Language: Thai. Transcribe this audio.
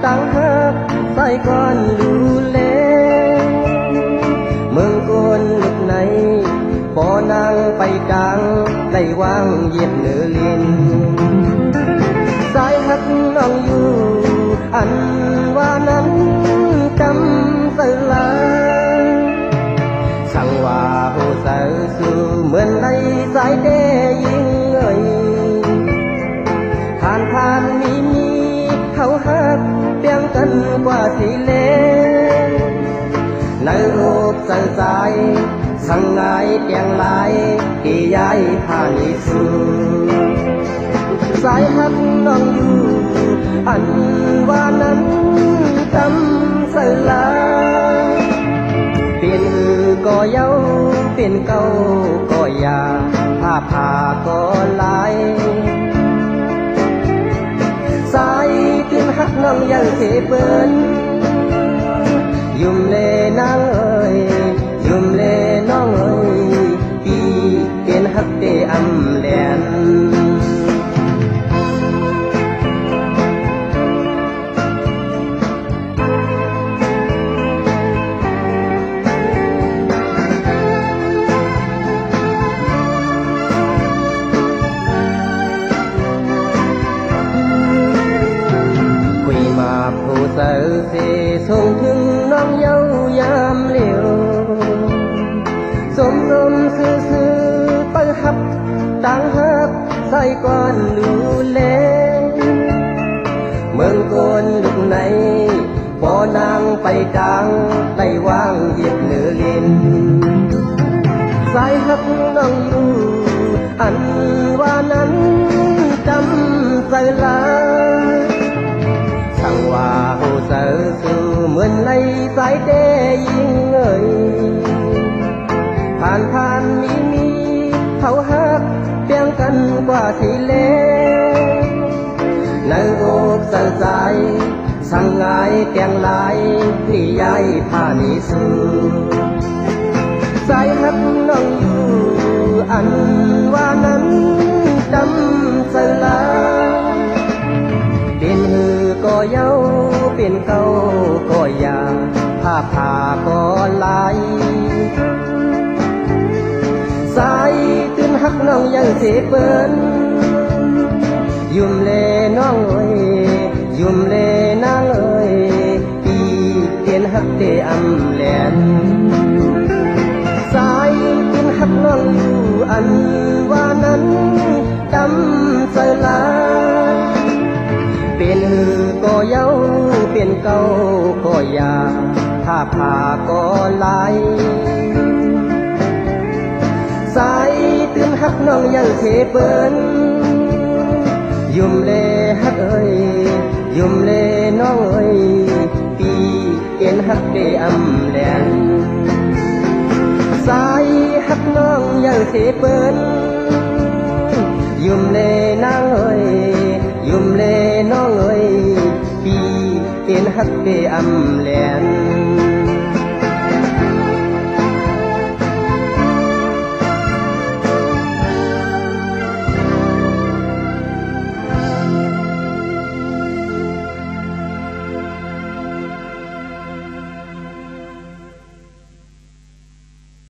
ตั้งหักใส่ก้อนดูเลเมืองกวนลึกในบ่อนางไปกลางได้วางเหยียบเนื้อลินสายหักน้องอยู่อันว่านั้นจำเสือลาสั่งว่าโหเสือสู่เหมือนในสายเดยิงเอ่ยผ่านมีเขาหักเปียงกันกว่าสิเลในอกเสือสายสั่งไงเตียงลายที่ย้ายผ่านสู่สายหักน้องอยู่อันว่านั้นจำเสือลาเปลี่ยนก็เย้าเปลี่ยนเก่าก็ยาผ้าผ่าก็ลายสายขึ้นหักน้องยังเทเปิ้นยุ่มเลนางเอ้ยยุ่มเลน้องเอ้ยปีเปลี่ยนหักเตอำแลนผู้เสือเสส่งถึงน้องเย้ายามเหลียวสมซื่อไปหับต่างหักใส่ก้อนดูเลเมืองโกนลุกในบ่อนางไปดังได้วางเหยียบเนื้อลินสายหักน้องอยู่อันว่านั้นจำใส่ลาสั่งว่าโหเสือสู่เหมือนในสายเดยิงเอ่ยผ่านมีเขาหักเปียงกันกว่าสิเลในอกเสือสายสั่งไงเตียงลายนี่ย้ายผ่านสู่สายหักน้องอยู่อันว่านั้นจำเสือลาเป็นหือก็เย้าเป็นเก่าก็ยาผ้าผ่าก็ลายสายตื่นหักน้องยังเสเปิ้นยุ่มเลน้องเอ้ยยุ่มเลนางเอ้ยปีเปลี่ยนหักเตอำแลนสายตื่นหักน้องอยู่อันว่านั้นจำเสือลาเป็นหือก็เย้าเป็นเก่าก็ยาผ้าผ่าก็ลายสายตื่นหักน้องยังเทเปิ้นยุ่มเลหักเอ้ยยุ่มเลน้องเอ้ยปีเอ็นหักเดอำแลนสายหักน้องยังเทเปิ้นยุ่มเลนางเอ้ยยุ่มเลน้องเอ้ยปีเอ็นหักเดอำแลน